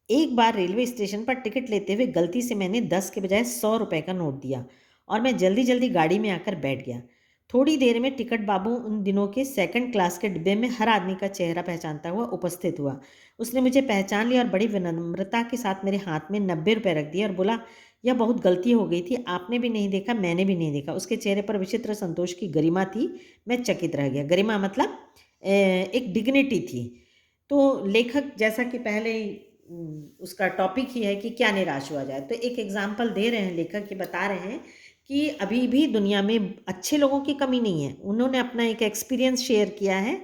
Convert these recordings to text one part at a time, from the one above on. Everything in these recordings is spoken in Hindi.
एक बार रेलवे स्टेशन पर टिकट लेते हुए गलती से मैंने 10 के बजाय 100 रुपए का नोट दिया और मैं जल्दी जल्दी गाड़ी में आकर बैठ गया। थोड़ी देर में टिकट बाबू उन दिनों के सेकंड क्लास के डिब्बे में हर आदमी का चेहरा पहचानता हुआ उपस्थित हुआ। उसने मुझे पहचान लिया और बड़ी विनम्रता के साथ मेरे हाथ में 90 रुपए रख दिए और बोला, यह बहुत गलती हो गई थी, आपने भी नहीं देखा, मैंने भी नहीं देखा। उसके चेहरे पर विचित्र संतोष की गरिमा थी। मैं चकित रह गया। गरिमा मतलब एक डिग्निटी थी। तो लेखक जैसा कि पहले ही उसका टॉपिक ही है कि क्या निराश हुआ जाए, तो एक एग्जाम्पल दे रहे हैं लेखक, ये बता रहे हैं कि अभी भी दुनिया में अच्छे लोगों की कमी नहीं है। उन्होंने अपना एक एक्सपीरियंस शेयर किया है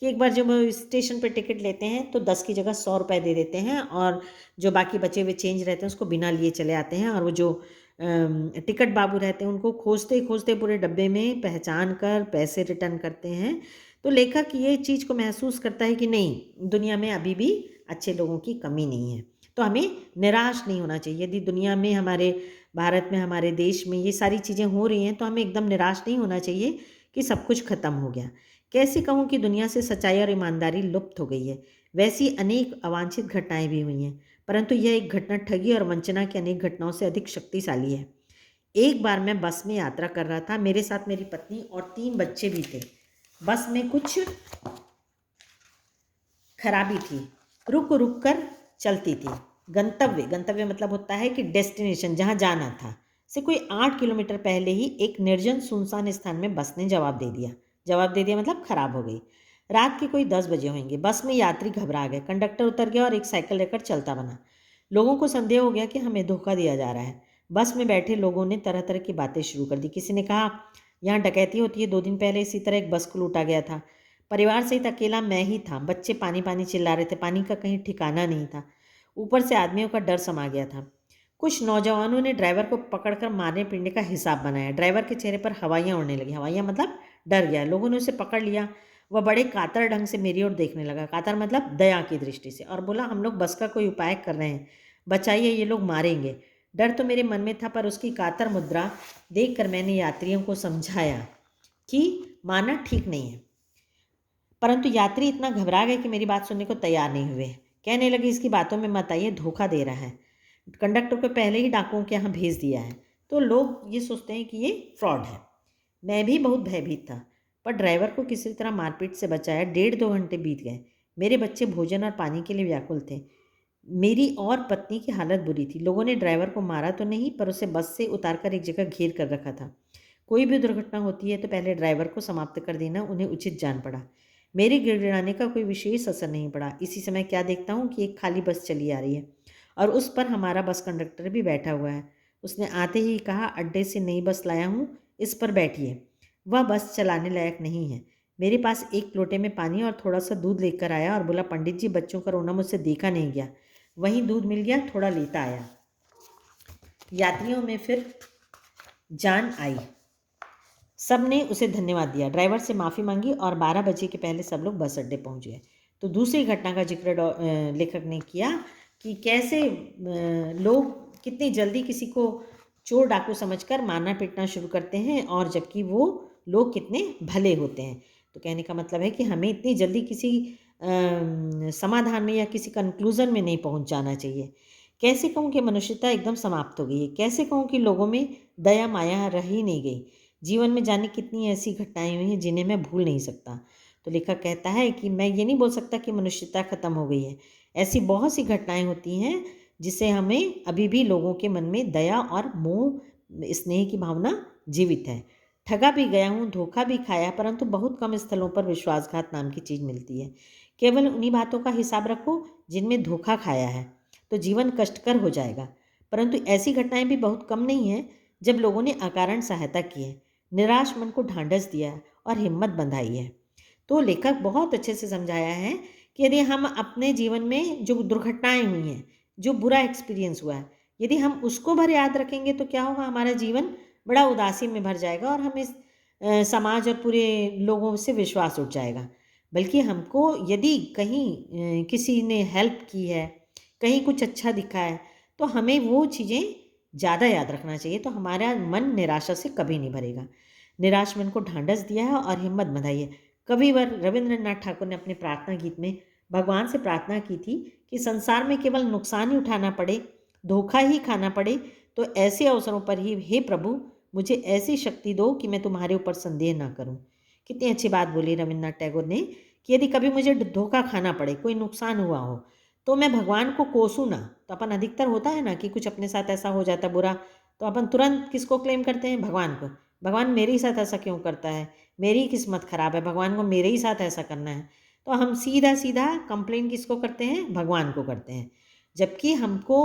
कि एक बार जब वो स्टेशन पर टिकट लेते हैं तो 10 की जगह 100 रुपए दे देते हैं और जो बाकी बचे हुए चेंज रहते हैं उसको बिना लिए चले आते हैं, और वो जो टिकट बाबू रहते हैं उनको खोजते खोजते पूरे डब्बे में पहचान कर पैसे रिटर्न करते हैं। तो लेखक ये चीज़ को महसूस करता है कि नहीं, दुनिया में अभी भी अच्छे लोगों की कमी नहीं है। तो हमें निराश नहीं होना चाहिए। यदि दुनिया में, हमारे भारत में, हमारे देश में ये सारी चीज़ें हो रही हैं तो हमें एकदम निराश नहीं होना चाहिए कि सब कुछ खत्म हो गया। कैसे कहूँ कि दुनिया से सच्चाई और ईमानदारी लुप्त हो गई है। वैसी अनेक अवांछित घटनाएं भी हुई हैं, परंतु यह एक घटना ठगी और वंचना की अनेक घटनाओं से अधिक शक्तिशाली है। एक बार मैं बस में यात्रा कर रहा था। मेरे साथ मेरी पत्नी और 3 बच्चे भी थे। बस में कुछ खराबी थी, रुक रुक कर चलती थी। गंतव्य, गंतव्य मतलब होता है कि डेस्टिनेशन, जहाँ जाना था, से कोई 8 किलोमीटर पहले ही एक निर्जन सुनसान स्थान में बस ने जवाब दे दिया। जवाब दे दिया मतलब खराब हो गई। रात के कोई 10 बजे होंगे। बस में यात्री घबरा गए। कंडक्टर उतर गया और एक साइकिल लेकर चलता बना। लोगों को संदेह हो गया कि हमें धोखा दिया जा रहा है। बस में बैठे लोगों ने तरह तरह की बातें शुरू कर दी। किसी ने कहा, यहाँ डकैती होती है, 2 दिन पहले इसी तरह एक बस को लूटा गया था। परिवार सहित अकेला मैं ही था। बच्चे पानी पानी चिल्ला रहे थे। पानी का कहीं ठिकाना नहीं था। ऊपर से आदमियों का डर समा गया था। कुछ नौजवानों ने ड्राइवर को पकड़कर मारने पीटने का हिसाब बनाया। ड्राइवर के चेहरे पर हवाइयाँ उड़ने लगी। हवाइयाँ मतलब डर गया। लोगों ने उसे पकड़ लिया। वह बड़े कातर ढंग से मेरी ओर देखने लगा। कातर मतलब दया की दृष्टि से, और बोला, हम लोग बस का कोई उपाय कर रहे हैं, बचाइए, ये लोग मारेंगे। डर तो मेरे मन में था, पर उसकी कातर मुद्रा देखकर मैंने यात्रियों को समझाया कि मारना ठीक नहीं है। परंतु यात्री इतना घबरा गए कि मेरी बात सुनने को तैयार नहीं हुए। कहने लगे, इसकी बातों में मत आइए, धोखा दे रहा है। कंडक्टर को पहले ही डाकुओं के यहाँ भेज दिया है। तो लोग ये सोचते हैं कि ये फ्रॉड है। मैं भी बहुत भयभीत था, पर ड्राइवर को किसी तरह मारपीट से बचाया। 1.5-2 घंटे बीत गए। मेरे बच्चे भोजन और पानी के लिए व्याकुल थे। मेरी और पत्नी की हालत बुरी थी। लोगों ने ड्राइवर को मारा तो नहीं, पर उसे बस से उतारकर एक जगह घेर कर रखा था। कोई भी दुर्घटना होती है तो पहले ड्राइवर को समाप्त कर देना उन्हें उचित जान पड़ा। मेरे गिड़गिड़ाने का कोई विशेष असर नहीं पड़ा। इसी समय क्या देखता हूँ कि एक खाली बस चली आ रही है और उस पर हमारा बस कंडक्टर भी बैठा हुआ है। उसने आते ही कहा, अड्डे से नई बस लाया हूँ, इस पर बैठिए। वह बस चलाने लायक नहीं है। मेरे पास एक लोटे में पानी और थोड़ा सा दूध लेकर आया और बोला, पंडित जी, बच्चों का रोना मुझसे देखा नहीं गया। वहीं दूध मिल गया, थोड़ा लेता आया। यात्रियों में फिर जान आई। सब ने उसे धन्यवाद दिया, ड्राइवर से माफ़ी मांगी और 12 बजे के पहले सब लोग बस अड्डे पहुंच गए। तो दूसरी घटना का जिक्र लेखक ने किया कि कैसे लोग कितनी जल्दी किसी को चोर डाकू समझकर मारना पीटना शुरू करते हैं, और जबकि वो लोग कितने भले होते हैं। तो कहने का मतलब है कि हमें इतनी जल्दी किसी समाधान में या किसी कंक्लूज़न में नहीं पहुंच जाना चाहिए। कैसे कहूँ कि मनुष्यता एकदम समाप्त हो गई है। कैसे कहूँ कि लोगों में दया माया रह ही नहीं गई। जीवन में जाने कितनी ऐसी घटनाएं हुई हैं जिन्हें मैं भूल नहीं सकता। तो लेखक कहता है कि मैं ये नहीं बोल सकता कि मनुष्यता खत्म हो गई है। ऐसी बहुत सी घटनाएं होती हैं जिससे हमें अभी भी लोगों के मन में दया और मोह, स्नेह की भावना जीवित है। ठगा भी गया हूँ, धोखा भी खाया, परंतु बहुत कम स्थलों पर विश्वासघात नाम की चीज़ मिलती है। केवल उन्हीं बातों का हिसाब रखो जिनमें धोखा खाया है, तो जीवन कष्टकर हो जाएगा। परंतु ऐसी घटनाएं भी बहुत कम नहीं हैं जब लोगों ने अकारण सहायता की है, निराश मन को ढांढस दिया है और हिम्मत बंधाई है। तो लेखक बहुत अच्छे से समझाया है कि यदि हम अपने जीवन में जो दुर्घटनाएं हुई हैं, जो बुरा एक्सपीरियंस हुआ है, यदि हम उसको भर याद रखेंगे तो क्या होगा, हमारा जीवन बड़ा उदासी में भर जाएगा और हमें समाज और पूरे लोगों से विश्वास उठ जाएगा। बल्कि हमको यदि कहीं किसी ने हेल्प की है, कहीं कुछ अच्छा दिखा है, तो हमें वो चीज़ें ज़्यादा याद रखना चाहिए। तो हमारा मन निराशा से कभी नहीं भरेगा। निराश मन को ढांढस दिया है और हिम्मत बंधाई है। कविवर रविंद्रनाथ ठाकुर ने अपने प्रार्थना गीत में भगवान से प्रार्थना की थी कि संसार में केवल नुकसान ही उठाना पड़े, धोखा ही खाना पड़े, तो ऐसे अवसरों पर ही हे प्रभु मुझे ऐसी शक्ति दो कि मैं तुम्हारे ऊपर संदेह ना करूं। कितनी अच्छी बात बोली रविन्द्रनाथ टैगोर ने कि यदि कभी मुझे धोखा खाना पड़े, कोई नुकसान हुआ हो, तो मैं भगवान को कोसूं ना। तो अपन अधिकतर होता है ना कि कुछ अपने साथ ऐसा हो जाता बुरा, तो अपन तुरंत किसको क्लेम करते हैं? भगवान को। भगवान मेरे ही साथ ऐसा क्यों करता है, मेरी किस्मत खराब है, भगवान को मेरे ही साथ ऐसा करना है। तो हम सीधा सीधा कंप्लेन किसको करते हैं? भगवान को करते हैं। जबकि हमको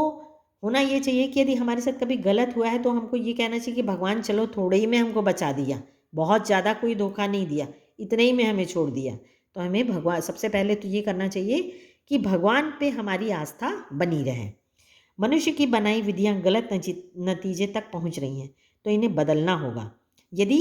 होना ये चाहिए कि यदि हमारे साथ कभी गलत हुआ है तो हमको ये कहना चाहिए कि भगवान चलो थोड़े ही में हमको बचा दिया, बहुत ज़्यादा कोई धोखा नहीं दिया, इतने ही में हमें छोड़ दिया। तो हमें भगवान सबसे पहले तो ये करना चाहिए कि भगवान पे हमारी आस्था बनी रहे। मनुष्य की बनाई विधियां गलत नतीजे तक पहुंच रही हैं, तो इन्हें बदलना होगा। यदि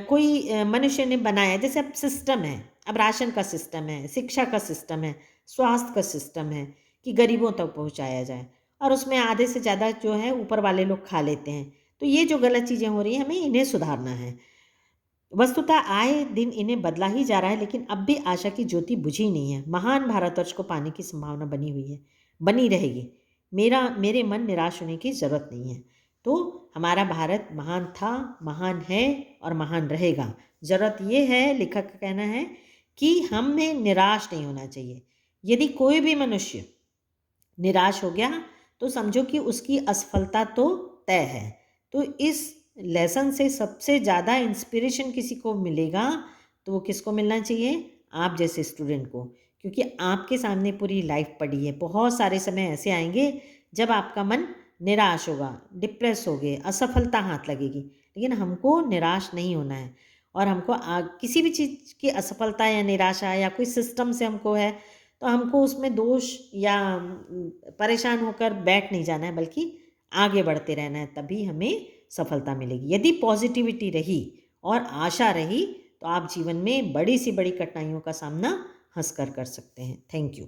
कोई मनुष्य ने बनाया, जैसे अब सिस्टम है, अब राशन का सिस्टम है, शिक्षा का सिस्टम है, स्वास्थ्य का सिस्टम है कि गरीबों तक पहुंचाया जाए, और उसमें आधे से ज़्यादा जो है ऊपर वाले लोग खा लेते हैं। तो ये जो गलत चीज़ें हो रही हैं, हमें इन्हें सुधारना है। वस्तुतः आए दिन इन्हें बदला ही जा रहा है, लेकिन अब भी आशा की ज्योति बुझी नहीं है। महान भारतवर्ष को पाने की संभावना बनी हुई है, बनी रहेगी। मेरे मन निराश होने की ज़रूरत नहीं है। तो हमारा भारत महान था, महान है और महान रहेगा। ज़रूरत ये है, लेखक का कहना है, कि हमें निराश नहीं होना चाहिए। यदि कोई भी मनुष्य निराश हो गया तो समझो कि उसकी असफलता तो तय है। तो इस लेसन से सबसे ज़्यादा इंस्पिरेशन किसी को मिलेगा तो वो किसको मिलना चाहिए? आप जैसे स्टूडेंट को, क्योंकि आपके सामने पूरी लाइफ पड़ी है। बहुत सारे समय ऐसे आएंगे जब आपका मन निराश होगा, डिप्रेस होगे, असफलता हाथ लगेगी, लेकिन हमको निराश नहीं होना है। और हमको किसी भी चीज़ की असफलता या निराशा या कोई सिस्टम से हमको है तो हमको उसमें दोष या परेशान होकर बैठ नहीं जाना है, बल्कि आगे बढ़ते रहना है, तभी हमें सफलता मिलेगी। यदि पॉजिटिविटी रही और आशा रही तो आप जीवन में बड़ी सी बड़ी कठिनाइयों का सामना हंसकर कर सकते हैं। Thank you.